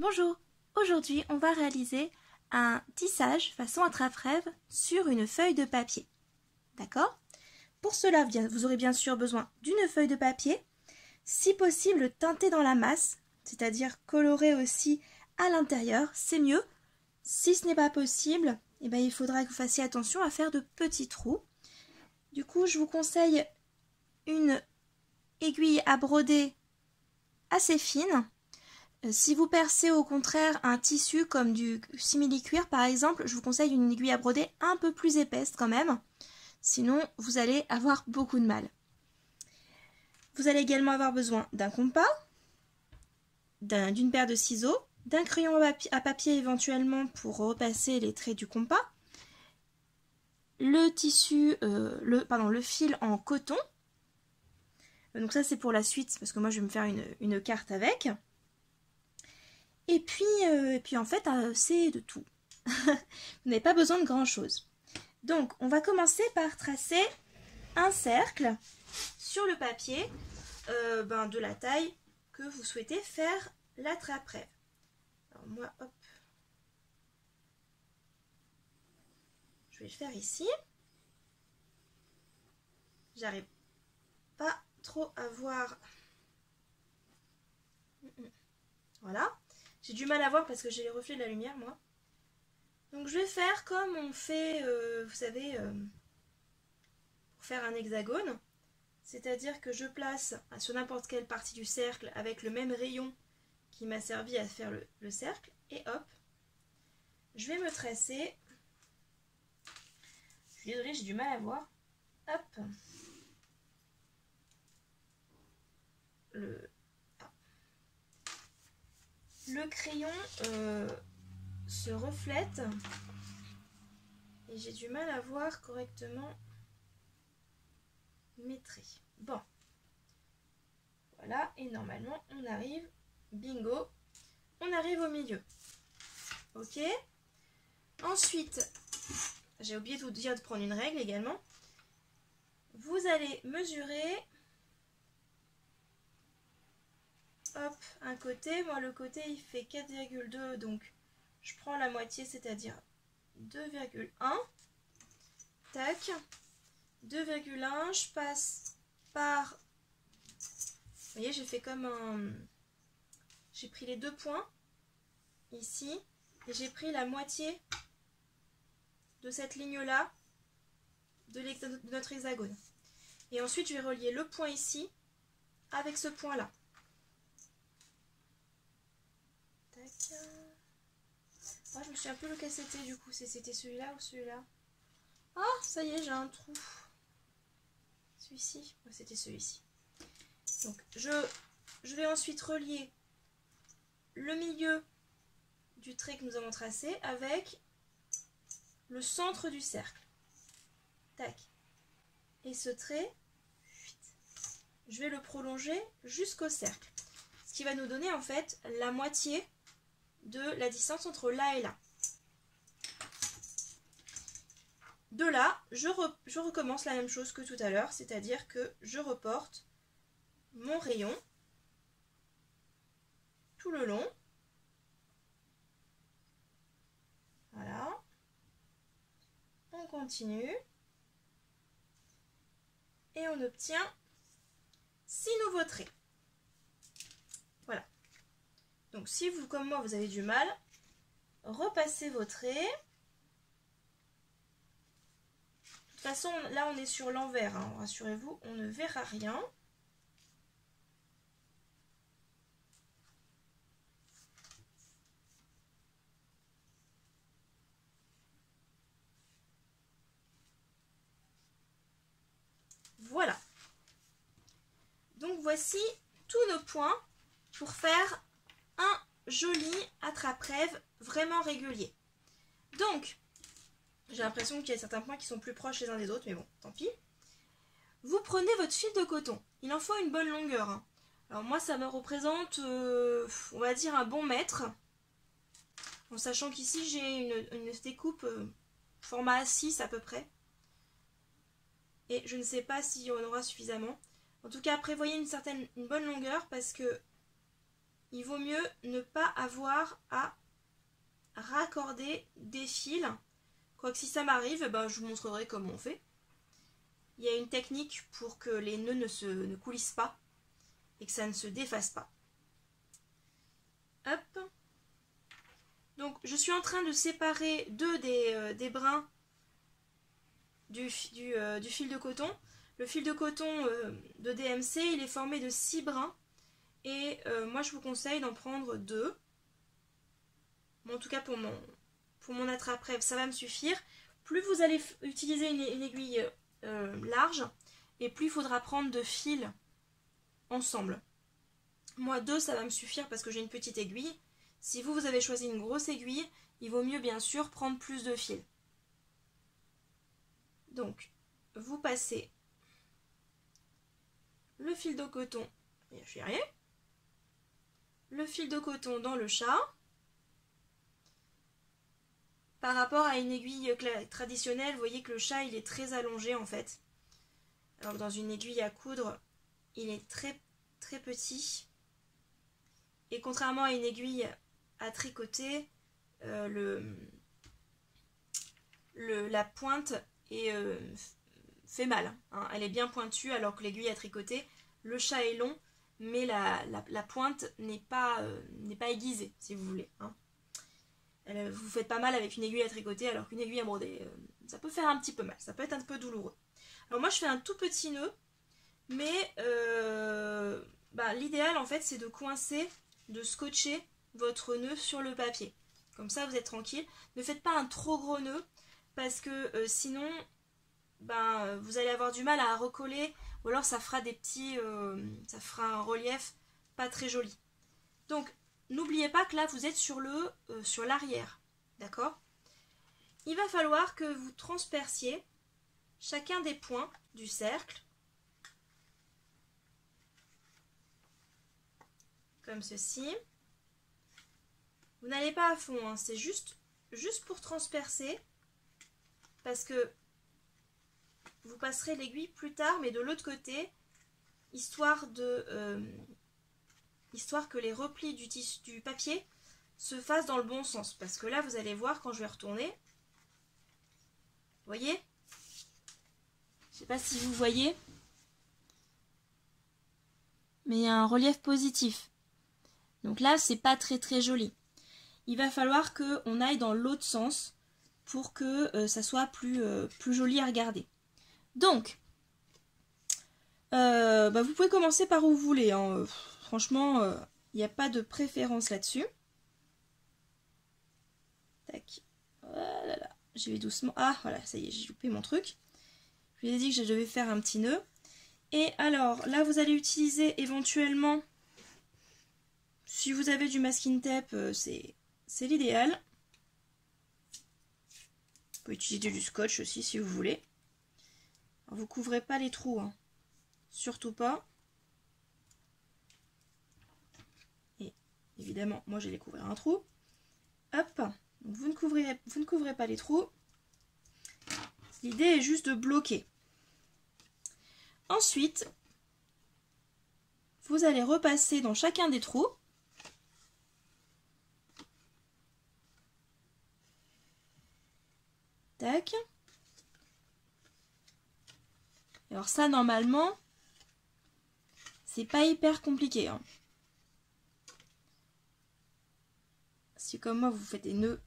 Bonjour, aujourd'hui on va réaliser un tissage façon attrape-rêve sur une feuille de papier. D'accord? Pour cela, vous aurez bien sûr besoin d'une feuille de papier, si possible teintée dans la masse, c'est-à-dire colorée aussi à l'intérieur, c'est mieux. Si ce n'est pas possible, il faudra que vous fassiez attention à faire de petits trous. Du coup, je vous conseille une aiguille à broder assez fine. Si vous percez au contraire un tissu comme du simili-cuir par exemple, je vous conseille une aiguille à broder un peu plus épaisse quand même, sinon vous allez avoir beaucoup de mal. Vous allez également avoir besoin d'un compas, d'une paire de ciseaux, d'un crayon à papier éventuellement pour repasser les traits du compas, le tissu, le fil en coton, donc ça c'est pour la suite parce que moi je vais me faire une carte avec. Et puis en fait, c'est de tout. Vous n'avez pas besoin de grand chose. Donc, on va commencer par tracer un cercle sur le papier de la taille que vous souhaitez faire l'attrape-rêve. Alors moi, hop, je vais le faire ici. J'arrive pas trop à voir. Voilà. J'ai du mal à voir parce que j'ai les reflets de la lumière, moi. Donc je vais faire comme on fait, vous savez, pour faire un hexagone. C'est-à-dire que je place sur n'importe quelle partie du cercle avec le même rayon qui m'a servi à faire le cercle. Et hop, je vais me tracer. Je suis désolée, j'ai du mal à voir. Hop. Le crayon se reflète et j'ai du mal à voir correctement mes traits. Bon, voilà, et normalement on arrive, bingo, on arrive au milieu. Ok. Ensuite, j'ai oublié de vous dire de prendre une règle également. Vous allez mesurer, hop, un côté. Moi le côté il fait 4,2, donc je prends la moitié, c'est-à-dire 2,1. Tac. 2,1, je passe par... Vous voyez, j'ai fait comme un... J'ai pris les deux points, ici, et j'ai pris la moitié de cette ligne-là de notre hexagone. Et ensuite, je vais relier le point ici avec ce point-là. Tac. Oh, je me souviens un peu lequel c'était du coup. C'était celui-là ou celui-là? Ah, ça y est, j'ai un trou. Celui-ci, ouais, c'était celui-ci. Donc je vais ensuite relier le milieu du trait que nous avons tracé avec le centre du cercle. Tac. Et ce trait, je vais le prolonger jusqu'au cercle. Ce qui va nous donner en fait la moitié de la distance entre là et là. De là, je recommence la même chose que tout à l'heure, c'est-à-dire que je reporte mon rayon tout le long. Voilà. On continue. Et on obtient 6 nouveaux traits. Voilà. Donc si vous, comme moi, vous avez du mal, repassez vos traits. De toute façon, là on est sur l'envers, hein. Rassurez-vous, on ne verra rien. Voilà. Donc voici tous nos points pour faire un joli attrape-rêve vraiment régulier. Donc, j'ai l'impression qu'il y a certains points qui sont plus proches les uns des autres, mais bon, tant pis. Vous prenez votre fil de coton. Il en faut une bonne longueur, hein. Alors moi, ça me représente, on va dire, un bon mètre. En sachant qu'ici, j'ai une découpe format A6 à peu près. Et je ne sais pas s'il y en aura suffisamment. En tout cas, prévoyez une bonne longueur parce que il vaut mieux ne pas avoir à raccorder des fils. Quoique si ça m'arrive, ben, je vous montrerai comment on fait. Il y a une technique pour que les nœuds ne coulissent pas et que ça ne se défasse pas. Hop. Donc je suis en train de séparer deux des brins du fil de coton. Le fil de coton de DMC, il est formé de 6 brins. Et moi je vous conseille d'en prendre 2. Bon, en tout cas pour mon attrape-rêve, ça va me suffire. Plus vous allez utiliser une aiguille large, et plus il faudra prendre de fils ensemble. Moi 2 ça va me suffire parce que j'ai une petite aiguille. Si vous avez choisi une grosse aiguille, il vaut mieux bien sûr prendre plus de fils. Donc vous passez le fil de coton, je vais y arriver, le fil de coton dans le chat. Par rapport à une aiguille traditionnelle, vous voyez que le chat il est très allongé en fait. Alors que dans une aiguille à coudre, il est très très petit. Et contrairement à une aiguille à tricoter, la pointe fait mal. Hein. Elle est bien pointue alors que l'aiguille à tricoter, le chat est long, mais la pointe n'est pas aiguisée si vous voulez. Hein. Vous faites pas mal avec une aiguille à tricoter alors qu'une aiguille à broder, ça peut faire un petit peu mal, ça peut être un peu douloureux. Alors moi je fais un tout petit nœud, mais l'idéal en fait c'est de coincer, de scotcher votre nœud sur le papier. Comme ça vous êtes tranquille. Ne faites pas un trop gros nœud parce que sinon vous allez avoir du mal à recoller ou alors ça fera des petits, ça fera un relief pas très joli. Donc n'oubliez pas que là vous êtes sur l'arrière, d'accord? Il va falloir que vous transperciez chacun des points du cercle, comme ceci. Vous n'allez pas à fond, hein, c'est juste pour transpercer, parce que vous passerez l'aiguille plus tard, mais de l'autre côté, histoire que les replis du papier se fassent dans le bon sens. Parce que là, vous allez voir quand je vais retourner. Vous voyez? Je ne sais pas si vous voyez. Mais il y a un relief positif. Donc là, c'est pas très très joli. Il va falloir qu'on aille dans l'autre sens pour que ça soit plus joli à regarder. Donc, vous pouvez commencer par où vous voulez. Hein. Franchement, il n'y a pas de préférence là-dessus. Tac. Voilà. Je vais doucement. Ah, voilà, ça y est, j'ai loupé mon truc. Je vous ai dit que je devais faire un petit nœud. Et alors, là, vous allez utiliser éventuellement, si vous avez du masking tape, c'est l'idéal. Vous pouvez utiliser du scotch aussi si vous voulez. Alors, vous couvrez pas les trous, hein. Surtout pas. Et évidemment, moi j'allais couvrir un trou. Hop, donc vous ne couvrez pas les trous. L'idée est juste de bloquer. Ensuite, vous allez repasser dans chacun des trous. Tac. Alors ça, normalement, c'est pas hyper compliqué. Hein. Si comme moi, vous faites des nœuds,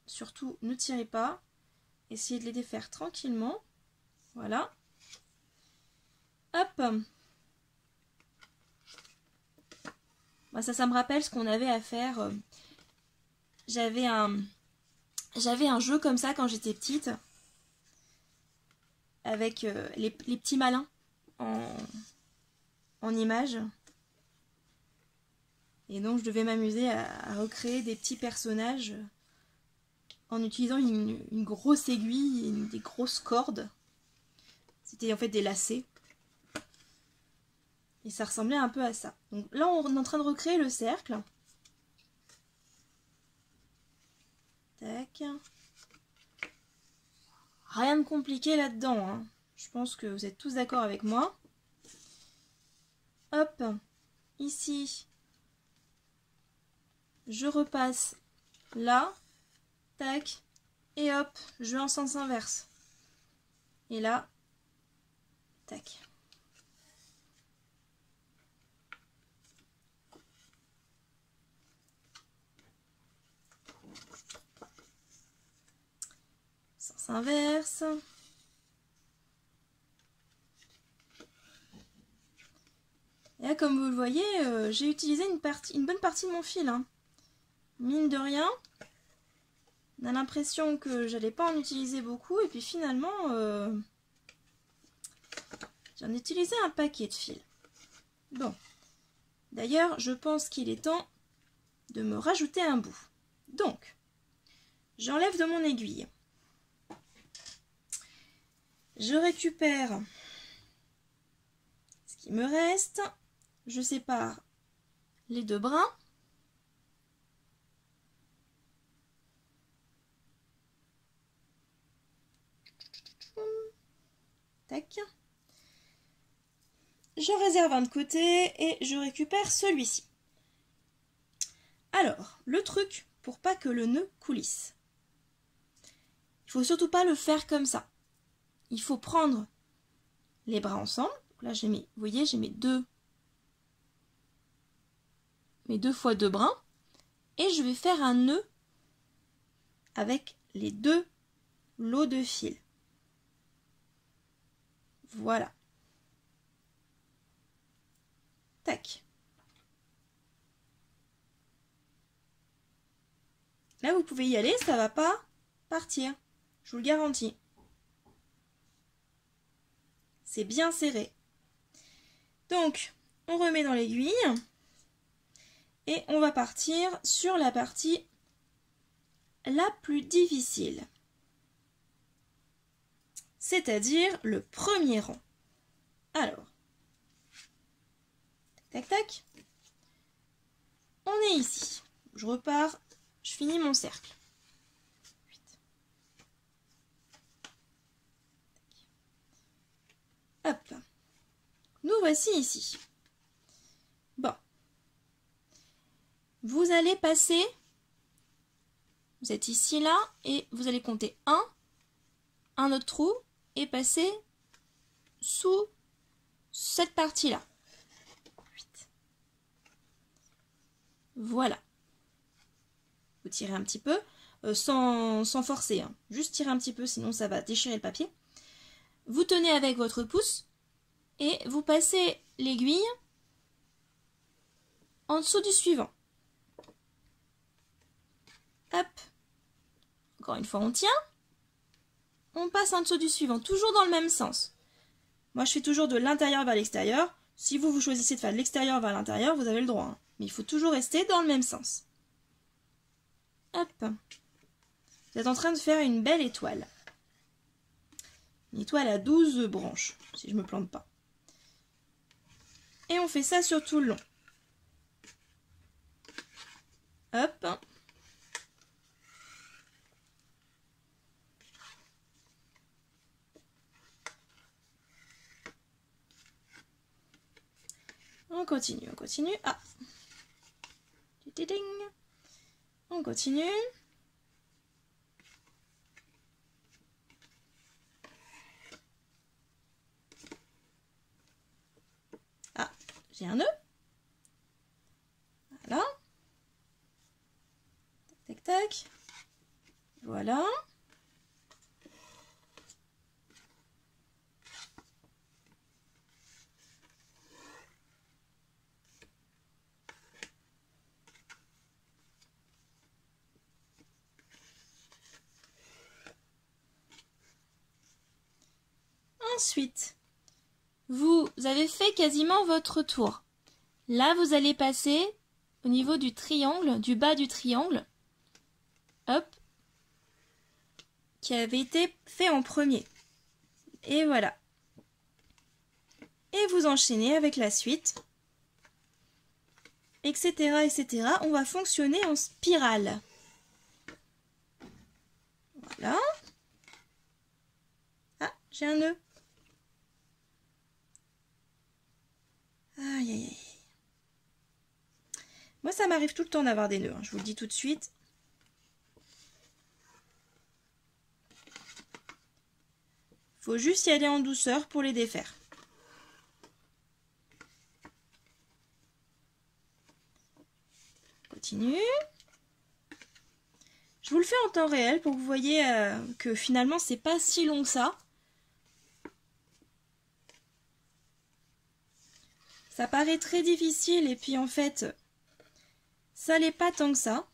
surtout ne tirez pas. Essayez de les défaire tranquillement. Voilà. Hop. Ça me rappelle ce qu'on avait à faire. J'avais un jeu comme ça quand j'étais petite. Avec les petits malins en images. Et donc je devais m'amuser à recréer des petits personnages en utilisant une grosse aiguille et des grosses cordes. C'était en fait des lacets. Et ça ressemblait un peu à ça. Donc là on est en train de recréer le cercle. Tac. Rien de compliqué là-dedans. Hein. Je pense que vous êtes tous d'accord avec moi. Hop. Ici, je repasse là, tac, et hop, je vais en sens inverse. Et là, tac. Sens inverse. Et là, comme vous le voyez, j'ai utilisé une bonne partie de mon fil. Hein. Mine de rien, on a l'impression que j'allais pas en utiliser beaucoup. Et puis finalement, j'en ai utilisé un paquet de fils. Bon. D'ailleurs, je pense qu'il est temps de me rajouter un bout. Donc, j'enlève de mon aiguille. Je récupère ce qui me reste. Je sépare les deux brins. Tac. Je réserve un de côté et je récupère celui-ci. Alors, le truc pour pas que le nœud coulisse. Il faut surtout pas le faire comme ça. Il faut prendre les bras ensemble. Donc là, j'ai mis, vous voyez, j'ai mes deux fois deux brins. Et je vais faire un nœud avec les deux lots de fil. Voilà. Tac. Là, vous pouvez y aller, ça va pas partir. Je vous le garantis. C'est bien serré. Donc, on remet dans l'aiguille. Et on va partir sur la partie la plus difficile. C'est-à-dire le premier rang. Alors, tac, tac. On est ici. Je repars, je finis mon cercle. Hop. Nous voici ici. Bon. Vous allez passer, vous êtes ici là, et vous allez compter un autre trou, et passer sous cette partie-là. Voilà. Vous tirez un petit peu, sans forcer, hein. Juste tirer un petit peu, sinon ça va déchirer le papier. Vous tenez avec votre pouce, et vous passez l'aiguille en dessous du suivant. Hop. Encore une fois, on tient. On passe en dessous du suivant, toujours dans le même sens. Moi, je fais toujours de l'intérieur vers l'extérieur. Si vous choisissez de faire de l'extérieur vers l'intérieur, vous avez le droit. Hein. Mais il faut toujours rester dans le même sens. Hop. Vous êtes en train de faire une belle étoile. Une étoile à 12 branches, si je ne me plante pas. Et on fait ça sur tout le long. Hop. On continue, on continue. Ah. On continue. Ah, j'ai un nœud. Voilà. Tac, tac, tac. Voilà. Ensuite, vous avez fait quasiment votre tour. Là, vous allez passer au niveau du triangle, du bas du triangle, hop, qui avait été fait en premier. Et voilà. Et vous enchaînez avec la suite, etc., etc. On va fonctionner en spirale. Voilà. Ah, j'ai un nœud. Aïe, aïe, aïe. Moi, ça m'arrive tout le temps d'avoir des nœuds, hein, je vous le dis tout de suite. Faut juste y aller en douceur pour les défaire. Continue. Je vous le fais en temps réel pour que vous voyez que finalement c'est pas si long que ça. Ça paraît très difficile et puis en fait ça l'est pas tant que ça.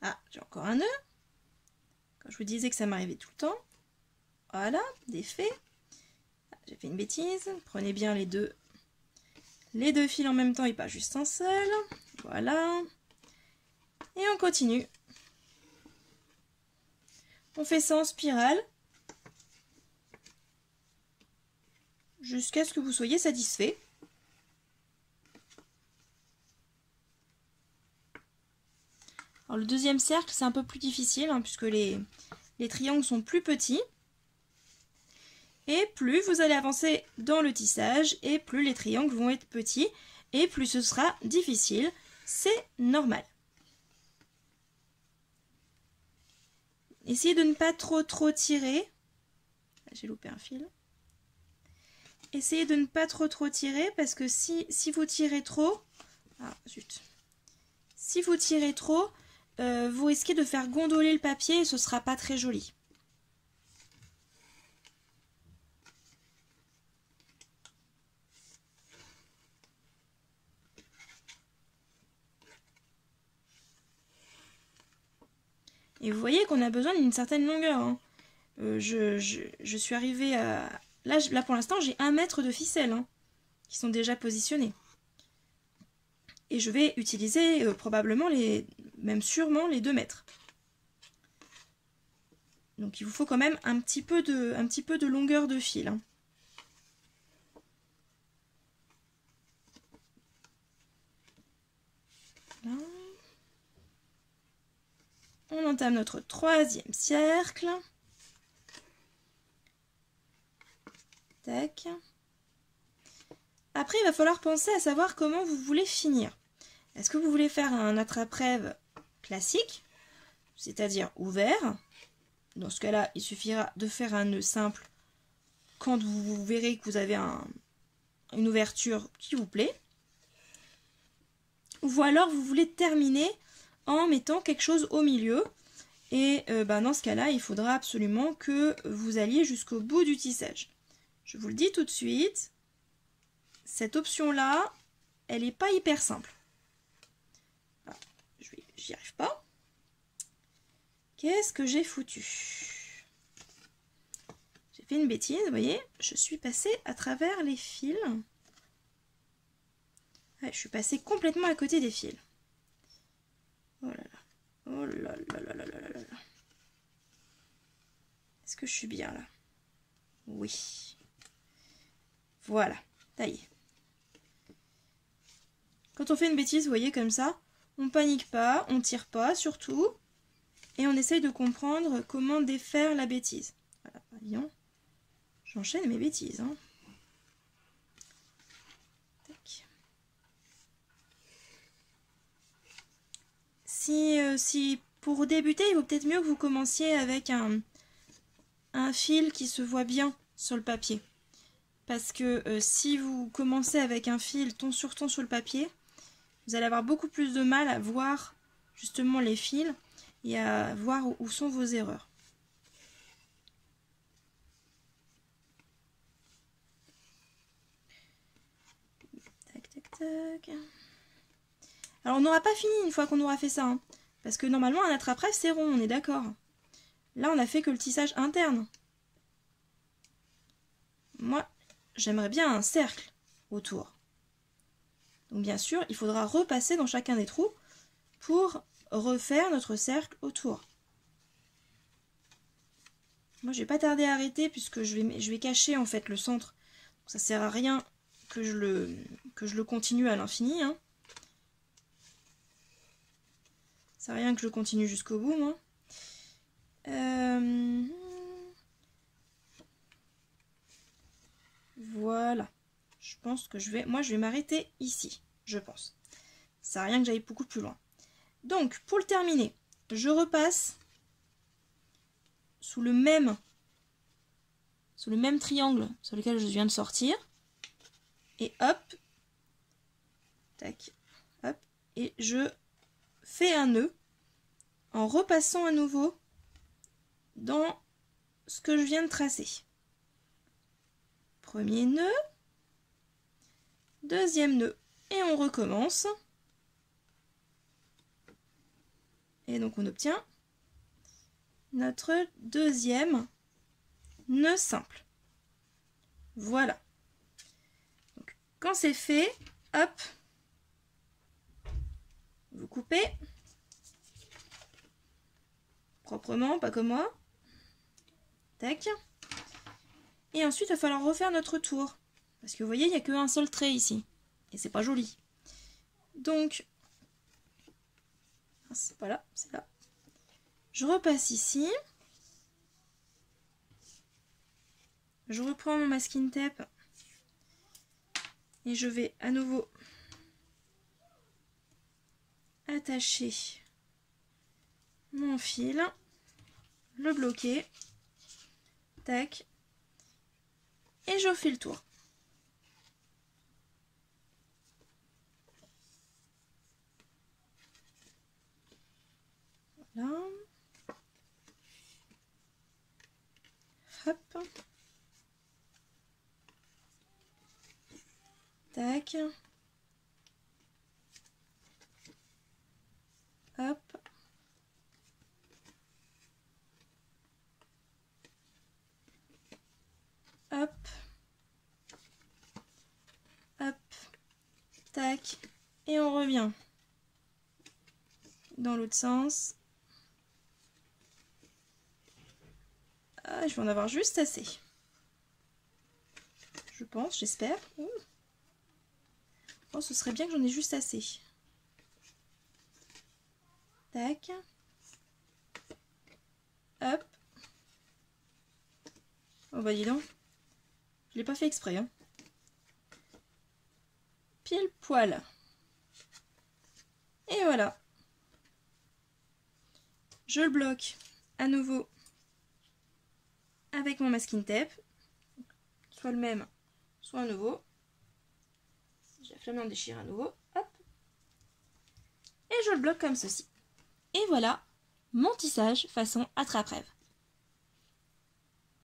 Ah, j'ai encore un nœud. Quand je vous disais que ça m'arrivait tout le temps. Voilà, défait. J'ai fait une bêtise. Prenez bien les deux fils en même temps et pas juste un seul. Voilà. Et on continue. On fait ça en spirale. Jusqu'à ce que vous soyez satisfait. Alors le deuxième cercle, c'est un peu plus difficile, hein, puisque les triangles sont plus petits. Et plus vous allez avancer dans le tissage, et plus les triangles vont être petits, et plus ce sera difficile. C'est normal. Essayez de ne pas trop tirer. J'ai loupé un fil. Essayez de ne pas trop tirer, parce que si vous tirez trop... Ah, zut. Si vous tirez trop, vous risquez de faire gondoler le papier et ce ne sera pas très joli. Et vous voyez qu'on a besoin d'une certaine longueur. Hein. Je suis arrivée à... Là pour l'instant, j'ai 1 mètre de ficelle hein, qui sont déjà positionnés. Et je vais utiliser probablement, même sûrement, les 2 mètres. Donc il vous faut quand même un petit peu de longueur de fil. Hein. Là. On entame notre 3e cercle. Tac. Après, il va falloir penser à savoir comment vous voulez finir. Est-ce que vous voulez faire un attrape-rêve classique, c'est-à-dire ouvert? Dans ce cas-là, il suffira de faire un nœud simple quand vous verrez que vous avez une ouverture qui vous plaît. Ou alors, vous voulez terminer en mettant quelque chose au milieu. Et dans ce cas-là, il faudra absolument que vous alliez jusqu'au bout du tissage. Je vous le dis tout de suite, cette option-là, elle n'est pas hyper simple. Ah, j'y arrive pas. Qu'est-ce que j'ai foutu? J'ai fait une bêtise, vous voyez, je suis passée à travers les fils. Ouais, je suis passée complètement à côté des fils. Oh là là. Oh là là là là là là là. Est-ce que je suis bien là? Oui. Voilà, ça y est. Quand on fait une bêtise, vous voyez, comme ça, on panique pas, on tire pas surtout, et on essaye de comprendre comment défaire la bêtise. Voilà, voyons. J'enchaîne mes bêtises. Hein. Tac. Si pour débuter, il vaut peut-être mieux que vous commenciez avec un fil qui se voit bien sur le papier. Parce que si vous commencez avec un fil ton sur ton sur le papier, vous allez avoir beaucoup plus de mal à voir justement les fils et à voir où sont vos erreurs. Tac, tac, tac. Alors on n'aura pas fini une fois qu'on aura fait ça. Hein, parce que normalement un attrape-rêve c'est rond, on est d'accord. Là on a fait que le tissage interne. Moi, j'aimerais bien un cercle autour. Donc bien sûr, il faudra repasser dans chacun des trous pour refaire notre cercle autour. Moi, je vais pas tarder à arrêter puisque je vais cacher en fait le centre Ça sert à rien que je le continue à l'infini, hein. Ça sert à rien que je le continue jusqu'au bout, moi. Voilà. Je pense que je vais m'arrêter ici, je pense. Ça sert à rien que j'aille beaucoup plus loin. Donc, pour le terminer, je repasse sous le même triangle sur lequel je viens de sortir. Et hop, tac, hop, et je fais un nœud en repassant à nouveau dans ce que je viens de tracer. Premier nœud, deuxième nœud, et on recommence. Et donc on obtient notre deuxième nœud simple. Voilà. Donc, quand c'est fait, hop, vous coupez proprement, pas comme moi. Tac. Et ensuite, il va falloir refaire notre tour. Parce que vous voyez, il n'y a qu'un seul trait ici. Et c'est pas joli. Donc, c'est pas là, c'est là. Je repasse ici. Je reprends mon masking tape. Et je vais à nouveau attacher mon fil. Le bloquer. Tac. Et je fais le tour. Voilà. Hop. Tac. Hop. Hop. Hop. Tac. Et on revient dans l'autre sens. Ah, je vais en avoir juste assez. Je pense, j'espère. Oh, ce serait bien que j'en ai juste assez. Tac. Hop. Oh bah dis donc. Je l'ai pas fait exprès, hein. Pile poil. Et voilà. Je le bloque à nouveau avec mon masking tape. Soit le même, soit un nouveau. J'ai la flemme d'en déchirer à nouveau. Hop. Et je le bloque comme ceci. Et voilà mon tissage façon attrape-rêve.